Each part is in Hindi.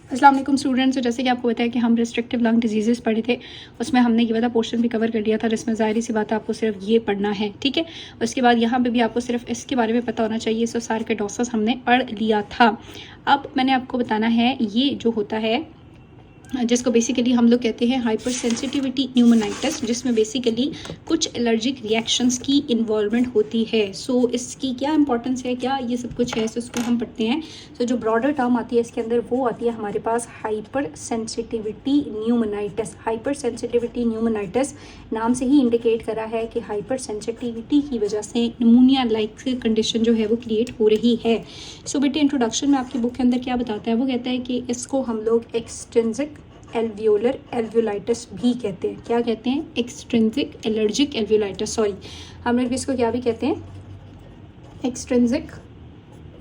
अस्सलाम वालेकुम स्टूडेंट्स। तो जैसे कि आपको बताया कि हम रिस्ट्रिक्टिव लंग डिजीज़ेस पढ़े थे, उसमें हमने ये वाला पोर्शन भी कवर कर लिया था, जिसमें ज़ाहिर सी बात है आपको सिर्फ ये पढ़ना है, ठीक है। उसके बाद यहाँ पे भी आपको सिर्फ इसके बारे में पता होना चाहिए। सो सार्कोइडोसिस हमने पढ़ लिया था। अब मैंने आपको बताना है ये जो होता है, जिसको बेसिकली हम लोग कहते हैं हाइपर सेंसिटिविटी न्यूमोनाइटिस, जिसमें बेसिकली कुछ एलर्जिक रिएक्शंस की इन्वॉल्वमेंट होती है। सो इसकी क्या इंपॉर्टेंस है, क्या ये सब कुछ है, सो इसको हम पढ़ते हैं। सो जो ब्रॉडर टर्म आती है इसके अंदर वो आती है हमारे पास hyper sensitivity pneumonitis. Hyper sensitivity pneumonitis नाम से ही इंडिकेट करा है कि हाइपर सेंसिटिविटी की वजह से निमोनिया लाइक कंडीशन जो है वो क्रिएट हो रही है। सो बेटे इंट्रोडक्शन में आपकी बुक के अंदर क्या बताता है, वो कहता है कि इसको हम लोग एक्सट्रिंसिक एल्वियोलर एल्वियोलाइटिस भी कहते हैं। क्या कहते हैं? Extrinsic allergic एल्वियोलाइटिस। सॉरी, हम लोग इसको क्या भी कहते हैं? एक्सट्रिंसिक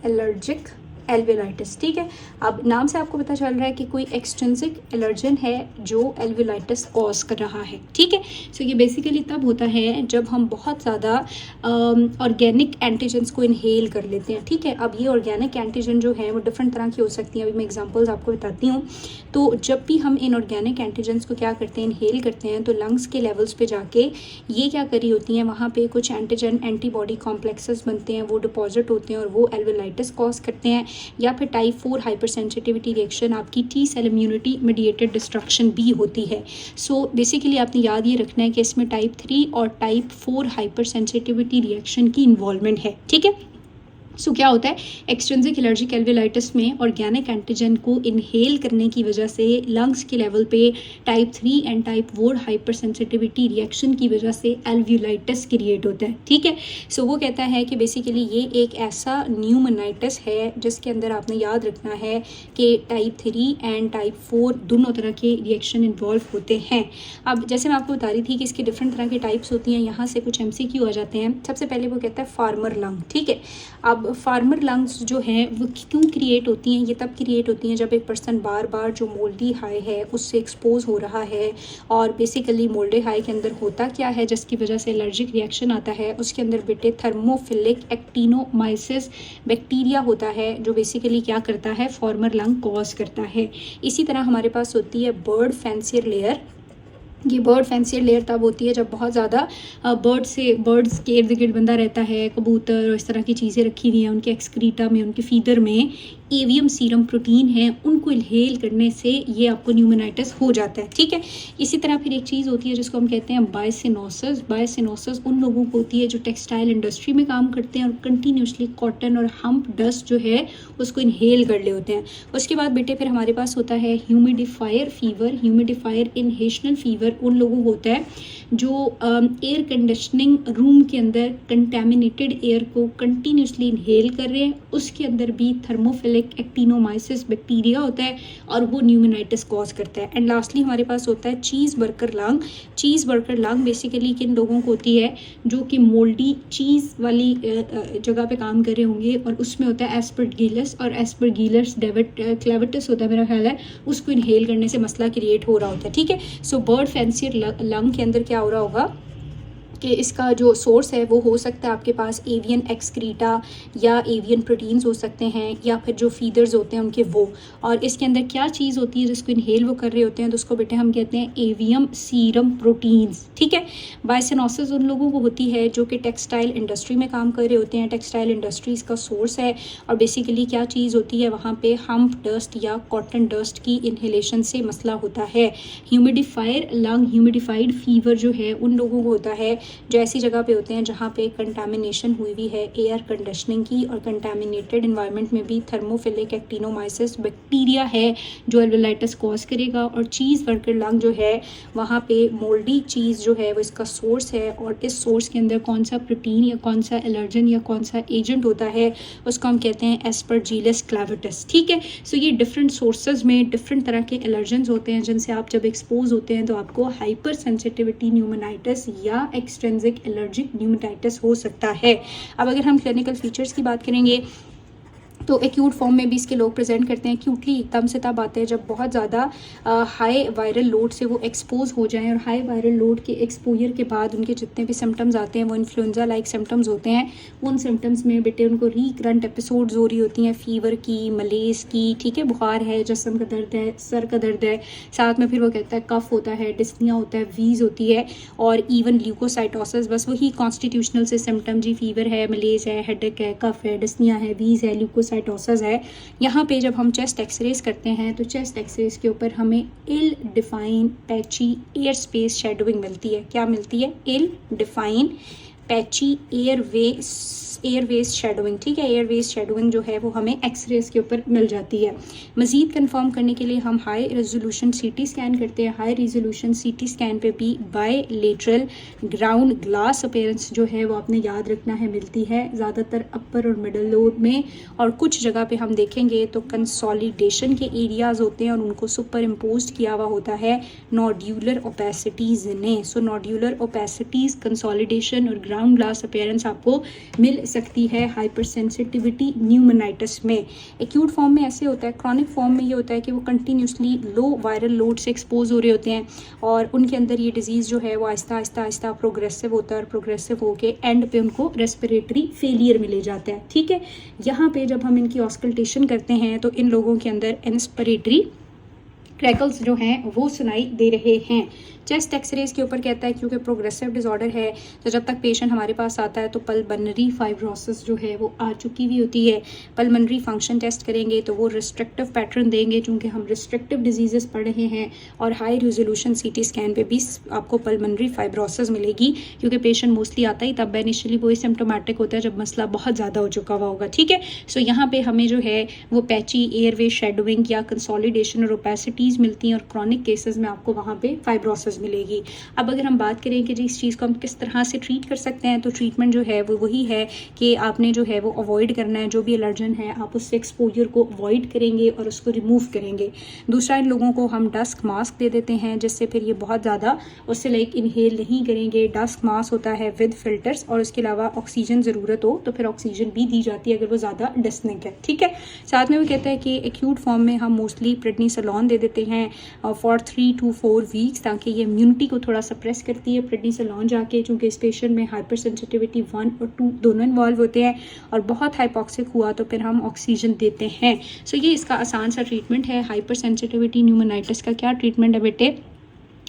एलर्जिक एल्वियोलाइटिस, ठीक है। अब नाम से आपको पता चल रहा है कि कोई एक्सट्रिंसिक एलर्जन है जो एल्वियोलाइटिस कॉज कर रहा है, ठीक है। सो ये बेसिकली तब होता है जब हम बहुत ज़्यादा ऑर्गेनिक एंटीजन्स को इनहेल कर लेते हैं, ठीक है। अब ये ऑर्गेनिक एंटीजन जो है वो डिफरेंट तरह की हो सकती हैं। अभी मैं एग्जांपल्स आपको बताती हूँ। तो जब भी हम इन ऑर्गेनिक एंटीजन्स को क्या करते हैं, इनहेल करते हैं, तो लंग्स के लेवल्स पे जाके ये क्या कर रही होती हैं, वहाँ पे कुछ एंटीजन एंटीबॉडी कॉम्प्लेक्सेस बनते हैं, वो डिपॉजिट होते हैं और वो एल्वियोलाइटिस कॉज करते हैं। या फिर टाइप 4 हाइपर सेंसिटिविटी रिएक्शन आपकी T cell immunity mediated destruction भी होती है। सो बेसिकली आपने याद ये रखना है कि इसमें टाइप 3 और टाइप 4 हाइपर सेंसिटिविटी रिएक्शन की इन्वॉल्वमेंट है, ठीक है। सो क्या होता है, एक्सट्रिंसिक एलर्जिक एल्वियोलाइटिस में ऑर्गेनिक एंटीजन को इनहेल करने की वजह से लंग्स के लेवल पे type 3 and type 4 hypersensitivity reaction की वजह से एल्वियोलाइटिस क्रिएट होता है, ठीक है। सो वो कहता है कि बेसिकली ये एक ऐसा न्यूमोनाइटिस है जिसके अंदर आपने याद रखना है कि टाइप 3 एंड टाइप 4 दोनों तरह के रिएक्शन इन्वॉल्व होते हैं। अब जैसे मैं आपको बता रही थी कि इसके डिफरेंट तरह के टाइप्स होती हैं, यहाँ से कुछ MCQ आ जाते हैं। सबसे पहले वो कहता है फार्मर लंग, ठीक है। अब फार्मर लंग्स जो हैं वो क्यों क्रिएट होती हैं, ये तब क्रिएट होती हैं जब एक पर्सन बार बार जो मोल्डी हाई है उससे एक्सपोज हो रहा है। और बेसिकली मोल्डी हाई के अंदर होता क्या है जिसकी वजह से एलर्जिक रिएक्शन आता है, उसके अंदर बेटे थर्मोफिलिक एक्टिनोमाइसिस बैक्टीरिया होता है जो बेसिकली क्या करता है, फॉर्मर लंग कॉज करता है। इसी तरह हमारे पास होती है बर्ड फैंसियर लेयर। ये बर्ड फैंसियर लेयर तब होती है जब बहुत ज़्यादा बर्ड्स के इर्द गिर्द बंदा रहता है, कबूतर और इस तरह की चीज़ें रखी हुई हैं, उनके एक्सक्रीटा में, उनके फीदर में एवियम सीरम प्रोटीन है, उनको इनहेल करने से ये आपको न्यूमोनाइटिस हो जाता है, ठीक है। इसी तरह फिर एक चीज़ होती है जिसको हम कहते हैं बायसिनोसिस। बायसिनोसिस उन लोगों को होती है जो टेक्सटाइल इंडस्ट्री में काम करते हैं और कंटिन्यूसली कॉटन और हम्प डस्ट जो है उसको इनहेल कर ले होते हैं। उसके बाद बेटे फिर हमारे पास होता है ह्यूमिडिफायर फीवर। ह्यूमिडिफायर इनहेशनल फीवर उन लोगों को होता है जो एयर कंडीशनिंग रूम के अंदर कंटेमिनेटेड एयर को कंटिन्यूसली इनहेल कर रहे हैं, उसके अंदर भी थर्मोफिलिक एक्टिनोमाइसिस बैक्टीरिया होता है और वो न्यूमोनाइटिस कॉज करता है। एंड लास्टली हमारे पास होता है cheese burger lung. Cheese burger lung basically किन लोगों को होती है, जो कि मोल्डी चीज़ वाली जगह पे काम कर रहे होंगे और उसमें होता है एस्परगिलस और एस्परगिलस क्लेविटिस होता है मेरा ख्याल है, उसको इनहेल करने से मसला क्रिएट हो रहा होता है, ठीक है। सो बर्ड फैंसियर लंग के अंदर क्या हो रहा होगा कि इसका जो सोर्स है वो हो सकता है आपके पास एवियन एक्सक्रीटा या एवियन प्रोटीन्स हो सकते हैं, या फिर जो फीदर्स होते हैं उनके वो। और इसके अंदर क्या चीज़ होती है जिसको इनहेल वो कर रहे होते हैं, तो उसको बेटे हम कहते हैं एवियम सीरम प्रोटीन्स, ठीक है। बायसिनोसिस उन लोगों को होती है जो कि टेक्सटाइल इंडस्ट्री में काम कर रहे होते हैं। टेक्सटाइल इंडस्ट्रीज का सोर्स है और बेसिकली क्या चीज़ होती है, वहाँ पे हम्प डस्ट या कॉटन डस्ट की इनहेलेशन से मसला होता है। ह्यूमिडिफायर लंग, ह्यूमिडिफाइड फीवर जो है उन लोगों को होता है जो ऐसी जगह पे होते हैं जहाँ पे कंटामिनेशन हुई हुई है एयर कंडीशनिंग की, और कंटामिनेटेड एनवायरनमेंट में भी थर्मोफिलिक एक्टिनोमाइसिस बैक्टीरिया है जो एल्वियोलाइटिस कॉज करेगा। और चीज़ बर्गर लंग जो है वहाँ पे मोल्डी चीज़ जो है वो इसका सोर्स है, और इस सोर्स के अंदर कौन सा प्रोटीन या कौन सा एलर्जन या कौन सा एजेंट होता है उसको हम कहते हैं एस्परजिलस क्लेविटिस, ठीक है। सो ये डिफरेंट सोर्सेज में डिफरेंट तरह के एलर्जन्स होते हैं जिनसे आप जब एक्सपोज होते हैं तो आपको हाइपर सेंसिटिविटी न्यूमोनाइटिस या एक्सट्रिंसिक एलर्जिक न्यूमोनाइटिस हो सकता है। अब अगर हम क्लिनिकल फीचर्स की बात करेंगे तो एक्यूट फॉर्म में भी इसके लोग प्रेजेंट करते हैं। एक्यूटली एकदम से तब आते हैं जब बहुत ज़्यादा हाई वायरल लोड से वो एक्सपोज हो जाएं, और हाई वायरल लोड के एक्सपोजर के बाद उनके जितने भी सिम्टम्स आते हैं वो इन्फ्लुएंजा लाइक सिम्टम्स होते हैं। उन सिम्टम्स में बेटे उनको रिकरेंट एपिसोड्स हो रही होती हैं, फीवर की, मलेज की, ठीक है, बुखार है, जिस्म का दर्द है, सर का दर्द है, साथ में फिर वो कहता है कफ होता है, डिस्निया होता है, वीज होती है, और इवन ल्यूकोसाइटोसिस, बस वही कॉन्स्टिट्यूशनल से सिम्टम, जी फीवर है, मलेज है, हेडेक है, कफ है, डिस्निया है, वीज है, ल्यूकोसाइटोसिस है। यहाँ पे जब हम चेस्ट एक्सरेज करते हैं तो चेस्ट एक्सरेज के ऊपर हमें ill define patchy air space shadowing मिलती है। क्या मिलती है? Ill define patchy airways shadowing, ठीक है, एयरवेज शेडोइंग जो है वो हमें एक्सरेज के ऊपर मिल जाती है। मज़ीद कंफर्म करने के लिए हम हाई रेजोल्यूशन सीटी स्कैन करते हैं। हाई रेजोल्यूशन सीटी स्कैन पे भी बायलेटरल ग्राउंड ग्लास अपीयरेंस जो है वो आपने याद रखना है, मिलती है ज़्यादातर अपर और मिडल लोब में, और कुछ जगह पे हम देखेंगे तो कंसोलिडेशन के एरियाज़ होते हैं और उनको सुपर इम्पोज किया हुआ होता है नोड्यूलर ओपेसिटीज़ ने। सो नोड्यूलर ओपेसिटीज़, कंसोलिडेशन और ग्राउंड ग्लास अपीयरेंस आपको मिल सकती है हाइपर सेंसिटिविटी न्यूमोनाइटिस में। एक्यूट फॉर्म में ऐसे होता है। क्रॉनिक फॉर्म में ये होता है कि वो कंटिन्यूसली लो वायरल लोड से एक्सपोज हो रहे होते हैं और उनके अंदर ये डिजीज़ जो है वो आहिस्ता आहिस्ता आहिस्ता प्रोग्रेसिव होता है, और प्रोग्रेसिव होके एंड पे उनको रेस्पिरेटरी फेलियर में ले जाता है। ठीक है, यहाँ पे जब हम इनकी ऑस्कल्टेशन करते हैं तो इन लोगों के अंदर इंस्पिरेटरी क्रैकल्स जो हैं वो सुनाई दे रहे हैं। चेस्ट एक्सरेज के ऊपर कहता है क्योंकि प्रोग्रेसिव डिसऑर्डर है तो जब तक पेशेंट हमारे पास आता है तो पल्मोनरी फाइब्रोसिस जो है वो आ चुकी हुई होती है। पल्मोनरी फंक्शन टेस्ट करेंगे तो वो रिस्ट्रिक्टिव पैटर्न देंगे, चूँकि हम रिस्ट्रिक्टिव डिजीजेस पढ़ रहे हैं, और हाई रेजोल्यूशन सीटी स्कैन पे भी आपको पल्मोनरी फाइब्रोसिस मिलेगी, क्योंकि पेशेंट मोस्टली आता ही तब इनिशियली वो सिम्टोमेटिक होता है जब मसला बहुत ज़्यादा हो चुका हुआ होगा। ठीक है, सो यहाँ पे हमें जो है वो पैची एयरवे शेडोइंग या कंसोलिडेशन और ओपेसिटीज़ मिलती हैं, और क्रॉनिक केसेस में आपको वहाँ पे फाइब्रोसिस मिलेगी। अब अगर हम बात करें कि जी इस चीज़ को हम किस तरह से ट्रीट कर सकते हैं, तो ट्रीटमेंट जो है वो वही है कि आपने जो है वो अवॉइड करना है, जो भी एलर्जन है आप उससे एक्सपोजर को अवॉइड करेंगे और उसको रिमूव करेंगे। दूसरा, इन लोगों को हम डस्क मास्क दे देते हैं, जिससे फिर ये बहुत ज़्यादा उससे लाइक इनहेल नहीं करेंगे। डस्क मास्क होता है विद फिल्टर्स, और उसके अलावा ऑक्सीजन ज़रूरत हो तो फिर ऑक्सीजन भी दी जाती है अगर वो ज़्यादा डिस्निक है। ठीक है, साथ में वो कहता है कि एक्यूट फॉर्म में हम मोस्टली प्रेडनिसोलोन दे देते हैं फॉर 3 to 4 वीक्स, ताकि ये इम्यूनिटी को थोड़ा सप्रेस करती है प्रेडनिसोलोन जाके, चूँकि इस पेशेंट में हाइपर सेंसिटिविटी 1 और 2 दोनों इन्वॉल्व होते हैं, और बहुत हाइपॉक्सिक हुआ तो फिर हम ऑक्सीजन देते हैं। सो ये इसका आसान सा ट्रीटमेंट है। हाइपर सेंसिटिविटी न्यूमोनाइटिस का क्या ट्रीटमेंट है बेटे?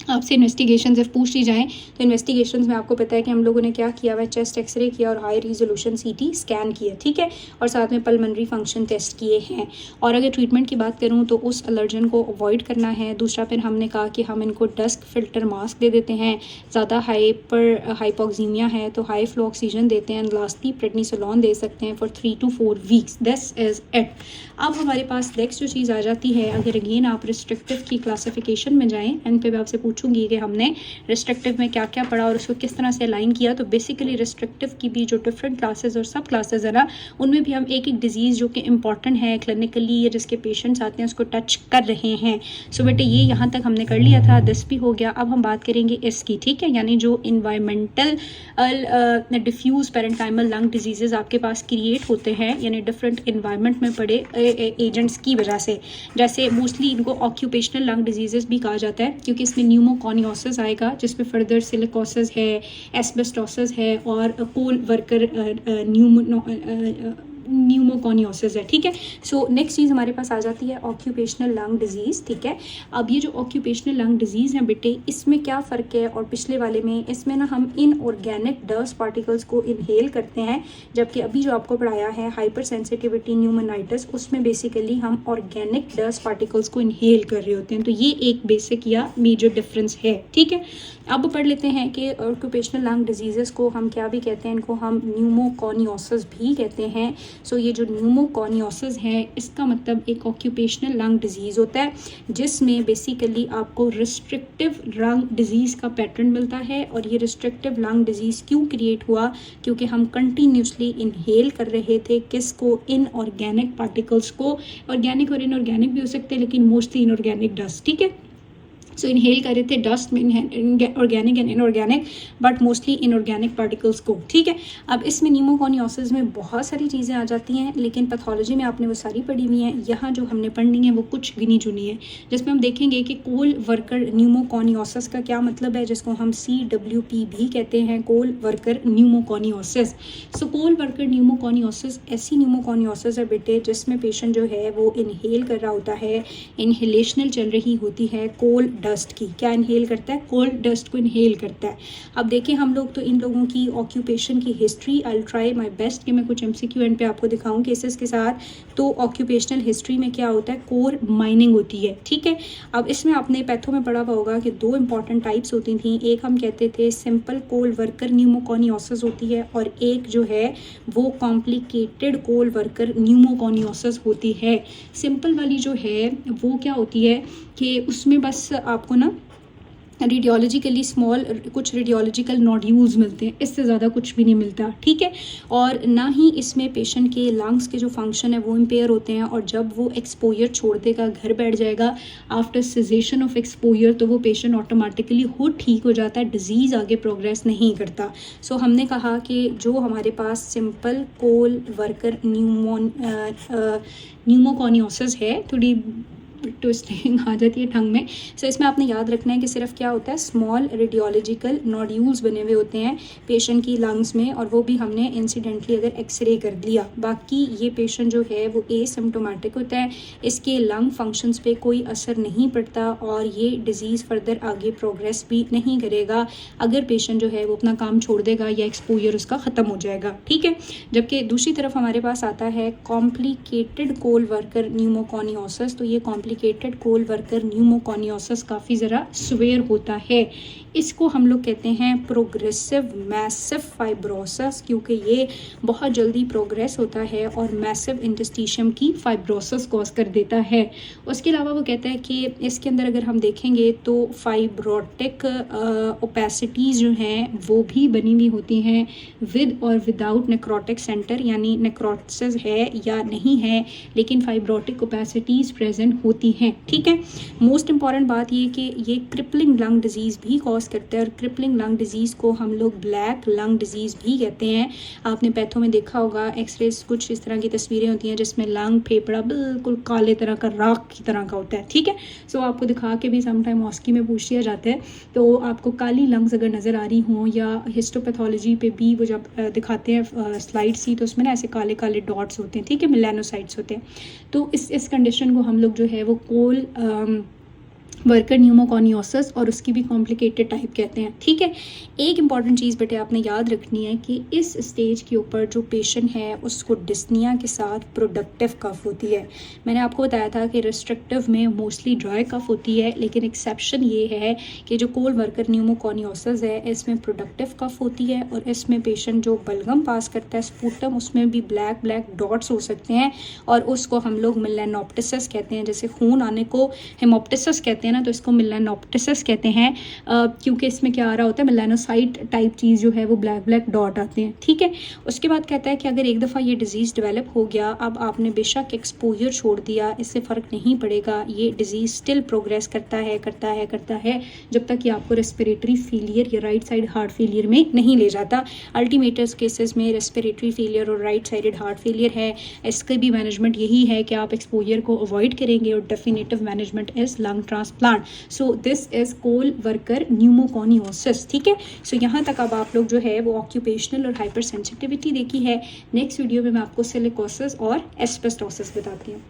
आपसे इन्वेस्टिगेशन जब पूछ ली जाएँ तो इन्वेस्टिगेशंस में आपको पता है कि हम लोगों ने क्या किया हुआ है, चेस्ट एक्सरे किया और हाई रिजोल्यूशन सीटी स्कैन किया, ठीक है, और साथ में पल्मोनरी फंक्शन टेस्ट किए हैं। और अगर ट्रीटमेंट की बात करूं तो उस एलर्जन को अवॉइड करना है। दूसरा, फिर हमने कहा कि हम इनको डस्क फिल्टर मास्क दे देते हैं, ज़्यादा हाइपोक्सीमिया है तो हाई फ्लो ऑक्सीजन देते हैं, लास्टली प्रेडनिसोलोन दे सकते हैं for 3 to 4 weeks. This is it. अब हमारे पास नेक्स्ट जो चीज़ आ जाती है, अगर अगेन आप रिस्ट्रिक्टिव की क्लासिफिकेशन में जाएँ, एंड पे मैं आपसे पूछूंगी कि हमने रिस्ट्रिक्टिव में क्या क्या पढ़ा और उसको किस तरह से अलाइन किया। तो बेसिकली रिस्ट्रिक्टिव की भी जो डिफरेंट क्लासेस और सब क्लासेस है ना, उनमें भी हम एक एक डिजीज़ जो कि इंपॉर्टेंट है क्लिनिकली या जिसके पेशेंट्स आते हैं उसको टच कर रहे हैं। सो बेटे ये यहाँ तक हमने कर लिया था, 10 भी हो गया। अब हम बात करेंगे इसकी, ठीक है, यानी जो इन्वायरमेंटल डिफ्यूज पेरेंटाइमल लंग डिजीजेज आपके पास क्रिएट होते हैं, यानी डिफरेंट इन्वायरमेंट में पड़े एजेंट्स की वजह से, जैसे मोस्टली इनको ऑक्यूपेशनल लंग डिजीजेस भी कहा जाता है, क्योंकि इसमें न्यूमोकॉनियोसिस आएगा, जिसमें फर्दर सिलिकोसिस है, एस्बेस्टोसिस है, और कोल वर्कर न्यूमोकॉनियोसिस है। ठीक है, सो नेक्स्ट चीज़ हमारे पास आ जाती है ऑक्यूपेशनल लंग डिजीज़। ठीक है, अब ये जो ऑक्यूपेशनल लंग डिजीज़ हैं बेटे, इसमें क्या फ़र्क है और पिछले वाले में? इसमें ना हम इनऑर्गेनिक डस्ट पार्टिकल्स को इनहेल करते हैं, जबकि अभी जो आपको पढ़ाया है हाइपर सेंसिटिविटी न्यूमोनाइटिस, उसमें बेसिकली हम ऑर्गेनिक डस्ट पार्टिकल्स को इनहेल कर रहे होते हैं। तो ये एक बेसिक या मेजर डिफरेंस है। ठीक है, अब पढ़ लेते हैं कि ऑक्यूपेशनल लंग डिजीज़ को हम क्या भी कहते हैं, इनको हम न्यूमोकॉनियोसिस भी कहते हैं। सो ये जो न्यूमोकॉनियोसिस है, इसका मतलब एक ऑक्यूपेशनल लंग डिजीज़ होता है जिसमें बेसिकली आपको रिस्ट्रिक्टिव लंग डिजीज़ का पैटर्न मिलता है। और ये रिस्ट्रिक्टिव लंग डिजीज़ क्यों क्रिएट हुआ? क्योंकि हम कंटिन्यूसली इनहेल कर रहे थे किसको? इनऑर्गेनिक पार्टिकल्स को। ऑर्गेनिक और इनऑर्गेनिक भी हो सकते हैं, लेकिन मोस्टली इनऑर्गेनिक डस्ट। ठीक है, सो इनहेल कर रहे थे डस्ट में, organic and inorganic, but mostly inorganic particles को, ठीक है। अब इसमें न्यूमोकोनियोसिस में बहुत सारी चीज़ें आ जाती हैं, लेकिन पैथोलॉजी में आपने वो सारी पढ़ी हुई हैं। यहाँ जो हमने पढ़नी है वो कुछ गिनी चुनी है, जिसमें हम देखेंगे कि कोल वर्कर न्यूमोकोनियोसिस का क्या मतलब है, जिसको हम CWP भी कहते हैं, कोल वर्कर न्यूमोकोनियोसिस। सो कोल वर्कर न्यूमोकोनियोसिस ऐसी न्यूमोकोनियोसिस है बेटे जिसमें पेशेंट जो है वो इनहेल कर रहा होता है, इनहेलेशनल चल रही होती है कोल डस्ट की। क्या इनहेल करता है? कोल डस्ट को इनहेल करता है। अब देखें हम लोग तो इन लोगों की ऑक्यूपेशन की history, I try my best कि मैं कुछ MCQ एंड पे आपको दिखाऊं केसेस के साथ। तो ऑक्यूपेशनल हिस्ट्री में क्या होता है? कोर माइनिंग होती है, ठीक है। अब इसमें आपने पैथो में पढ़ा हुआ होगा कि 2 इंपॉर्टेंट टाइप्स होती थी। एक हम कहते थे सिंपल कोल वर्कर न्यूमोकोनियोसिस होती है, और एक जो है वो कॉम्प्लिकेटेड कोल वर्कर न्यूमोकोनियोसिस होती है। सिंपल वाली जो है वो क्या होती है कि उसमें बस आपको ना रेडियोलॉजिकली स्मॉल कुछ रेडियोलॉजिकल नोड्यूल्स मिलते हैं, इससे ज़्यादा कुछ भी नहीं मिलता, ठीक है। और ना ही इसमें पेशेंट के लंग्स के जो फंक्शन है वो इम्पेयर होते हैं, और जब वो एक्सपोजर छोड़ देगा, घर बैठ जाएगा आफ्टर सिजेशन ऑफ एक्सपोजर, तो वो पेशेंट ऑटोमेटिकली खुद ठीक हो जाता है, डिजीज़ आगे प्रोग्रेस नहीं करता। सो हमने कहा कि जो हमारे पास सिंपल कोल वर्कर न्यूमोकोनियोसिस है, थोड़ी ट्विस्टिंग आ जाती है टंग में। सो इसमें आपने याद रखना है कि सिर्फ क्या होता है, स्मॉल रेडियोलॉजिकल नोड्यूल्स बने हुए होते हैं पेशेंट की लंग्स में, और वो भी हमने इंसिडेंटली अगर एक्सरे कर लिया। बाकी ये पेशेंट जो है वो एसिम्प्टोमेटिक होता है, इसके लंग फंक्शंस पे कोई असर नहीं पड़ता, और ये डिजीज़ फर्दर आगे प्रोग्रेस भी नहीं करेगा अगर पेशेंट जो है वो अपना काम छोड़ देगा या एक्सपोजर उसका ख़त्म हो जाएगा, ठीक है। जबकि दूसरी तरफ हमारे पास आता है कॉम्प्लिकेटेड कोल वर्कर न्यूमोकोनियोसिस। तो ये कॉम्प्लिकेटेड कोल वर्कर न्यूमोकोनियोसिस काफ़ी ज़रा स्वेयर होता है। इसको हम लोग कहते हैं प्रोग्रेसिव मैसिव फाइब्रोसिस, क्योंकि ये बहुत जल्दी प्रोग्रेस होता है और मैसिव इंटरस्टिशियम की फाइब्रोसिस कॉज कर देता है। उसके अलावा वो कहता है कि इसके अंदर अगर हम देखेंगे तो फाइब्रोटिक ओपेसिटीज़ जो हैं वो भी बनी हुई होती हैं विद और विदाउट नेक्रोटिक सेंटर, यानी नेक्रोसिस है या नहीं है लेकिन फाइब्रोटिक ओपेसिटीज़ प्रेजेंट होती हैं, ठीक है। मोस्ट इंपॉर्टेंट बात ये कि ये क्रिपलिंग लंग डिजीज़ भी कॉज करता है, और क्रिपलिंग लंग डिजीज़ को हम लोग ब्लैक लंग डिजीज़ भी कहते हैं। आपने पैथो में देखा होगा, एक्सरेज कुछ इस तरह की तस्वीरें होती हैं जिसमें लंग फेफड़ा बिल्कुल काले तरह का, राख की तरह का होता है, ठीक है। सो आपको दिखा के भी समटाइम ऑस्की में पूछ लिया जाता है, तो आपको काली लंग्स अगर नज़र आ रही हों, या हिस्टोपैथोलॉजी पे भी वो जब दिखाते हैं स्लाइड सी, तो उसमें ना ऐसे काले काले डॉट्स होते हैं, ठीक है, मेलानोसाइट्स होते हैं। तो इस कंडीशन को हम लोग जो है वो कोल वर्कर न्यूमोकोनियोसिस और उसकी भी कॉम्प्लिकेटेड टाइप कहते हैं, ठीक है। एक इंपॉर्टेंट चीज़ बेटे आपने याद रखनी है कि इस स्टेज के ऊपर जो पेशेंट है उसको डिस्निया के साथ प्रोडक्टिव कफ होती है। मैंने आपको बताया था कि रिस्ट्रिक्टिव में मोस्टली ड्राई कफ होती है, लेकिन एक्सेप्शन ये है कि जो कोल वर्कर न्यूमोकोनियोसिस है इसमें प्रोडक्टिव कफ होती है, और इसमें पेशेंट जो बलगम पास करता है स्पूटम, उसमें भी ब्लैक ब्लैक डॉट्स हो सकते हैं, और उसको हम लोग मेलानोप्टिसिस कहते हैं। जैसे खून आने को हेमोप्टिसिस कहते हैं ना, तो इसको मेलानोप्टिसिस कहते हैं, क्योंकि इसमें क्या आ रहा होता है, मेलानोसाइट टाइप चीज़ जो है वो ब्लैक ब्लैक डॉट आते हैं, ठीक है। उसके बाद कहता है कि अगर एक दफ़ा ये डिज़ीज़ डेवलप हो गया, अब आपने बेशक एक्सपोजर छोड़ दिया, इससे फ़र्क नहीं पड़ेगा, ये डिज़ीज़ स्टिल प्रोग्रेस करता है जब तक कि आपको रेस्पिरेटरी फेलियर या राइट साइड हार्ट फेलियर में नहीं ले जाता। अल्टीमेटस केसेस में रेस्पिरेटरी फेलियर और राइट साइडेड हार्ट फेलियर है, इसका भी मैनेजमेंट यही है कि आप एक्सपोजर को अवॉइड करेंगे, और definitive management is lung transplant. So this is coal worker pneumoconiosis, ठीक है। सो यहाँ तक अब आप लोग जो है वो ऑक्यूपेशनल और हाइपर सेंसिटिविटी देखी है। नेक्स्ट वीडियो में मैं आपको सिलिकोसिस और एस्बेस्टोसिस बताती हूँ।